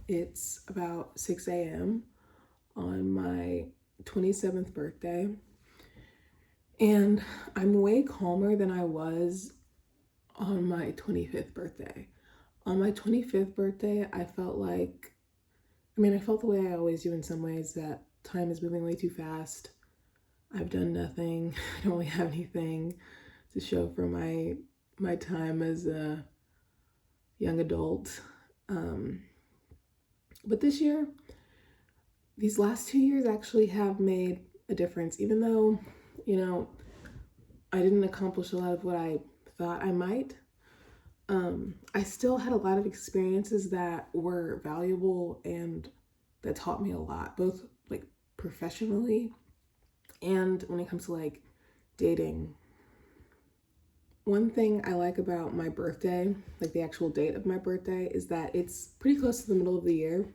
It's about 6 a.m. on my 27th birthday, and I'm way calmer than I was on my 25th birthday. On my 25th birthday, I felt the way I always do in some ways, that time is moving way too fast. I've done nothing. I don't really have anything to show for my time as a young adult. But this year, these last 2 years actually have made a difference, even though, I didn't accomplish a lot of what I thought I might. I still had a lot of experiences that were valuable and that taught me a lot, both like professionally and when it comes to like dating. One thing I like about my birthday, like the actual date of my birthday, is that it's pretty close to the middle of the year.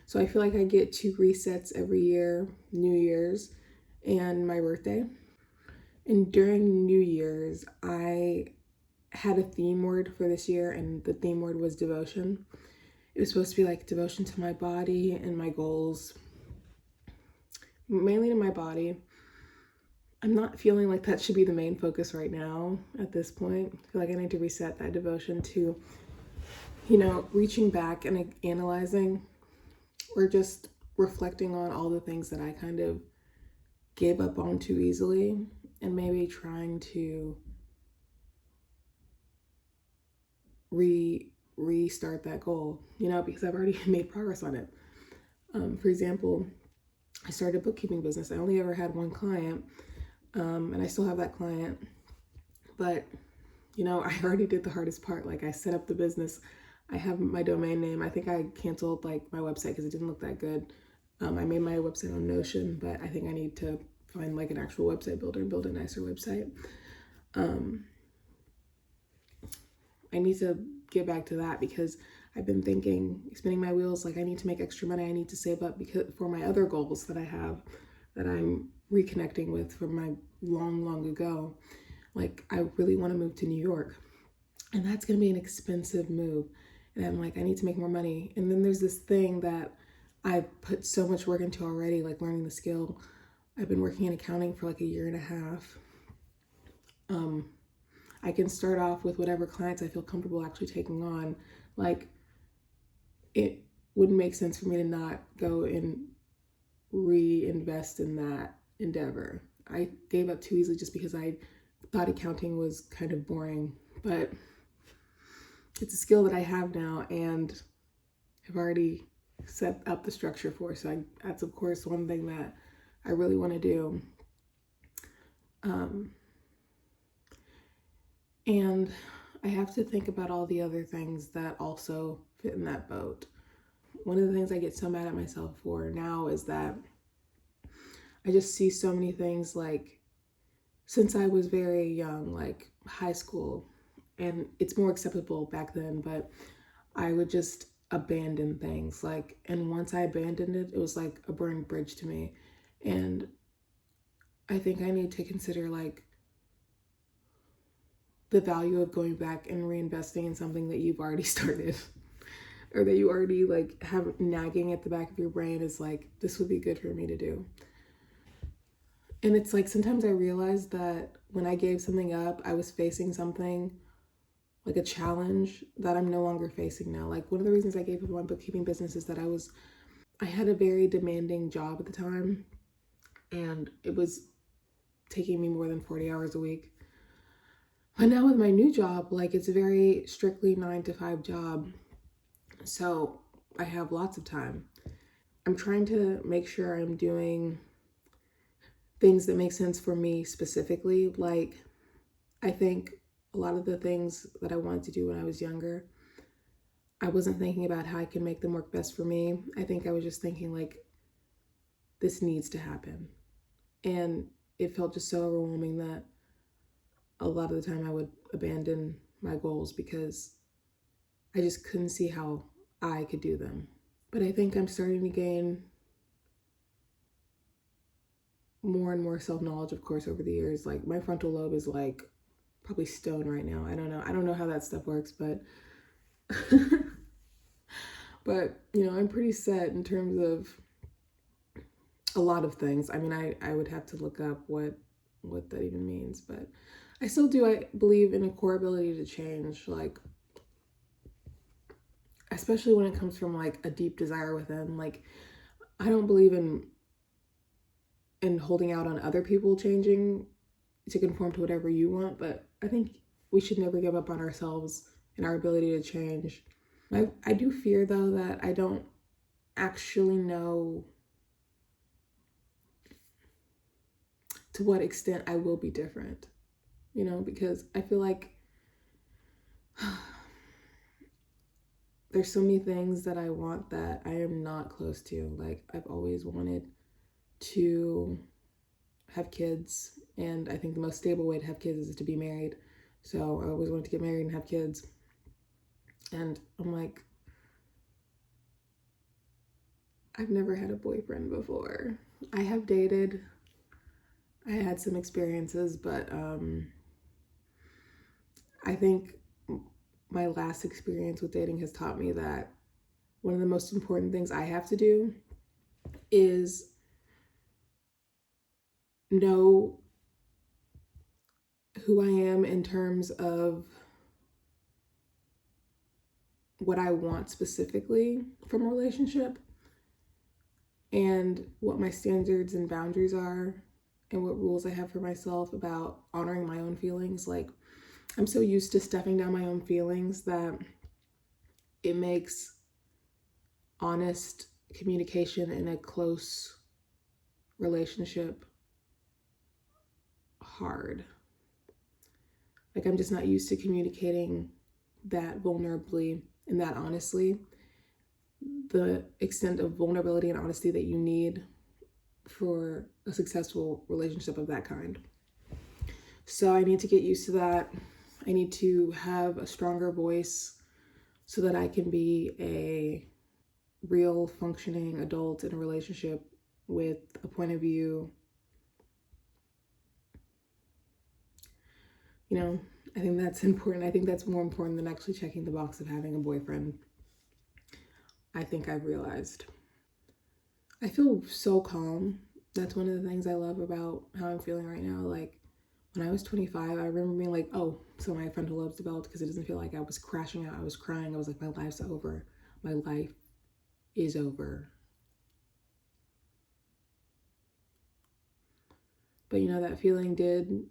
So I feel like I get two resets every year, New Year's and my birthday. And during New Year's, I had a theme word for this year, and the theme word was devotion. It was supposed to be like devotion to my body and my goals, mainly to my body. I'm not feeling like that should be the main focus right now at this point. I feel like I need to reset that devotion to, reaching back and analyzing or just reflecting on all the things that I kind of gave up on too easily, and maybe trying to restart that goal, because I've already made progress on it. For example, I started a bookkeeping business. I only ever had one client, and I still have that client. But, I already did the hardest part. Like, I set up the business. I have my domain name. I think I canceled like my website because it didn't look that good. I made my website on Notion, but I think I need to find like an actual website builder and build a nicer website. I need to get back to that because I've been spinning my wheels. Like, I need to make extra money. I need to save up for my other goals that I have, that I'm reconnecting with from my long ago. Like, I really want to move to New York, and that's going to be an expensive move. And I'm like, I need to make more money. And then there's this thing that I've put so much work into already, like learning the skill. I've been working in accounting for like a year and a half. I can start off with whatever clients I feel comfortable actually taking on. Like, it wouldn't make sense for me to not go and reinvest in that endeavor. I gave up too easily just because I thought accounting was kind of boring, but it's a skill that I have now and have already set up the structure for. So that's of course one thing that I really want to do. And I have to think about all the other things that also fit in that boat. One of the things I get so mad at myself for now is that I just see so many things, like, since I was very young, like high school, and it's more acceptable back then, but I would just abandon things. Like, and once I abandoned it, it was like a burned bridge to me. And I think I need to consider like the value of going back and reinvesting in something that you've already started or that you already like have nagging at the back of your brain is like, this would be good for me to do. And it's like, sometimes I realized that when I gave something up, I was facing something like a challenge that I'm no longer facing now. Like, one of the reasons I gave up my bookkeeping business is that I had a very demanding job at the time, and it was taking me more than 40 hours a week. But now with my new job, like, it's a very strictly 9-to-5 job. So I have lots of time. I'm trying to make sure I'm doing things that make sense for me specifically. Like, I think a lot of the things that I wanted to do when I was younger, I wasn't thinking about how I can make them work best for me. I think I was just thinking like, this needs to happen. And it felt just so overwhelming that a lot of the time I would abandon my goals because I just couldn't see how I could do them. But I think I'm starting to gain more and more self-knowledge, of course, over the years. Like, my frontal lobe is like probably stone right now. I don't know how that stuff works, but But, you know, I'm pretty set in terms of a lot of things. I mean, I would have to look up what that even means, but I still do. I believe in a core ability to change, like, especially when it comes from like a deep desire within. Like, I don't believe in holding out on other people changing to conform to whatever you want, but I think we should never give up on ourselves and our ability to change. I do fear though that I don't actually know to what extent I will be different, you know, because I feel like there's so many things that I want that I am not close to. Like, I've always wanted to have kids, and I think the most stable way to have kids is to be married. So I always wanted to get married and have kids. And I'm like, I've never had a boyfriend before. I have dated. I had some experiences, but I think my last experience with dating has taught me that one of the most important things I have to do is know who I am in terms of what I want specifically from a relationship and what my standards and boundaries are and what rules I have for myself about honoring my own feelings. Like, I'm so used to stuffing down my own feelings that it makes honest communication in a close relationship hard. Like, I'm just not used to communicating that vulnerably and that honestly. The extent of vulnerability and honesty that you need for a successful relationship of that kind. So I need to get used to that. I need to have a stronger voice so that I can be a real functioning adult in a relationship with a point of view. You know, I think that's important. I think that's more important than actually checking the box of having a boyfriend. I think I've realized. I feel so calm. That's one of the things I love about how I'm feeling right now. Like, when I was 25, I remember being like, oh, so my frontal lobe's developed because it doesn't feel like I was crashing out. I was crying. I was like, my life's over. My life is over. But you know, that feeling did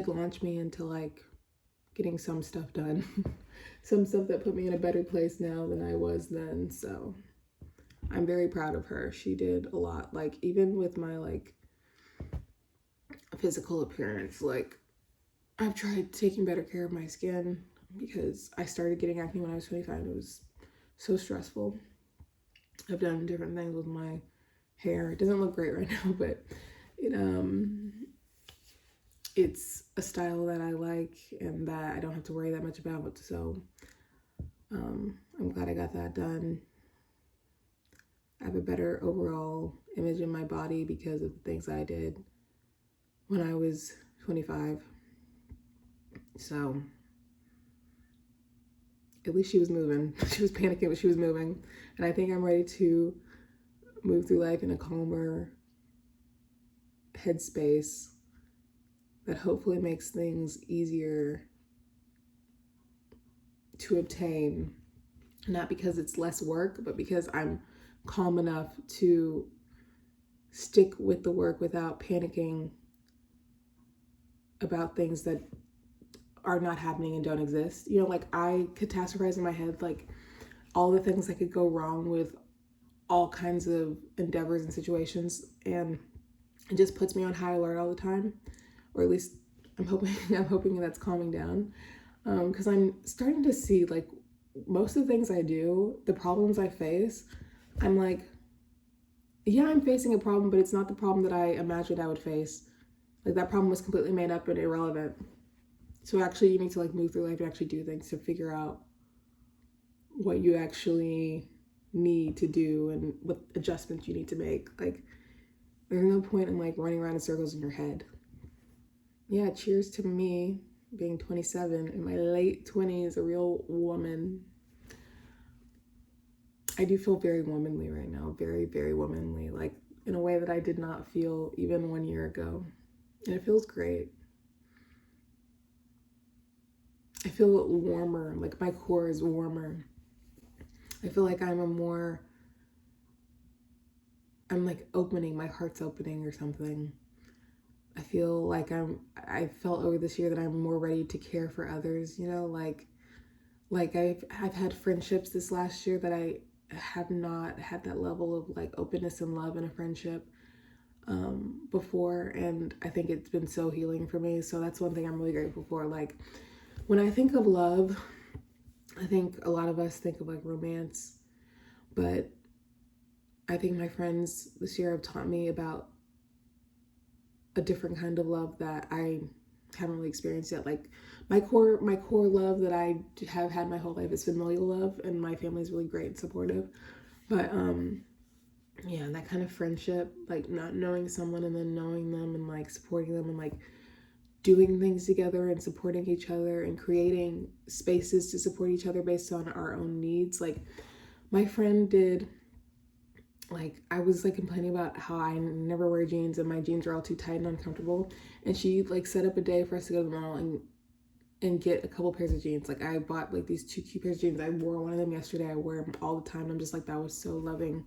launch me into like getting some stuff done. Some stuff that put me in a better place now than I was then. So I'm very proud of her. She did a lot. Like, even with my like physical appearance, like, I've tried taking better care of my skin because I started getting acne when I was 25. It was so stressful. I've done different things with my hair. It doesn't look great right now, but it's a style that I like and that I don't have to worry that much about. So I'm glad I got that done. I have a better overall image in my body because of the things I did when I was 25. So at least she was moving. She was panicking, but she was moving. And I think I'm ready to move through life in a calmer headspace that hopefully makes things easier to obtain. Not because it's less work, but because I'm calm enough to stick with the work without panicking about things that are not happening and don't exist. You know, like, I catastrophize in my head like all the things that could go wrong with all kinds of endeavors and situations, and it just puts me on high alert all the time. Or at least I'm hoping that's calming down, because I'm starting to see like most of the things I do, the problems I face, I'm like, yeah, I'm facing a problem, but it's not the problem that I imagined I would face. Like, that problem was completely made up and irrelevant. So actually, you need to like move through life and actually do things to figure out what you actually need to do and what adjustments you need to make. Like, there's no point in like running around in circles in your head. Yeah, cheers to me being 27 in my late 20s, a real woman. I do feel very womanly right now, very, very womanly, like in a way that I did not feel even 1 year ago. And it feels great. I feel warmer, like my core is warmer. I feel like I'm like opening, my heart's opening or something. I feel like I felt over this year that I'm more ready to care for others, you know, like I've had friendships this last year that I have not had that level of like openness and love in a friendship before, and I think it's been so healing for me. So that's one thing I'm really grateful for. Like when I think of love, I think a lot of us think of like romance, but I think my friends this year have taught me about a different kind of love that I haven't really experienced yet. Like my core love that I have had my whole life is familial love, and my family's really great and supportive. But yeah, that kind of friendship, like not knowing someone and then knowing them and like supporting them and like doing things together and supporting each other and creating spaces to support each other based on our own needs. Like my friend did, like I was like complaining about how I never wear jeans and my jeans are all too tight and uncomfortable, and she like set up a day for us to go to the mall and get a couple pairs of jeans. Like I bought like these 2 cute pairs of jeans. I wore one of them yesterday. I wear them all the time. I'm just like, that was so loving,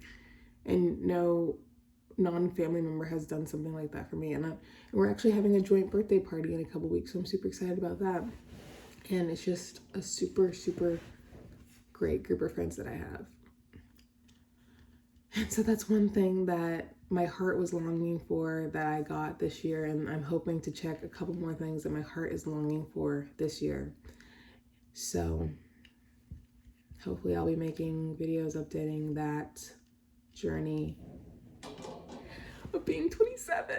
and no non-family member has done something like that for me. And we're actually having a joint birthday party in a couple weeks, so I'm super excited about that. And it's just a super, super great group of friends that I have. And so that's one thing that my heart was longing for that I got this year, and I'm hoping to check a couple more things that my heart is longing for this year. So hopefully I'll be making videos updating that journey of being 27.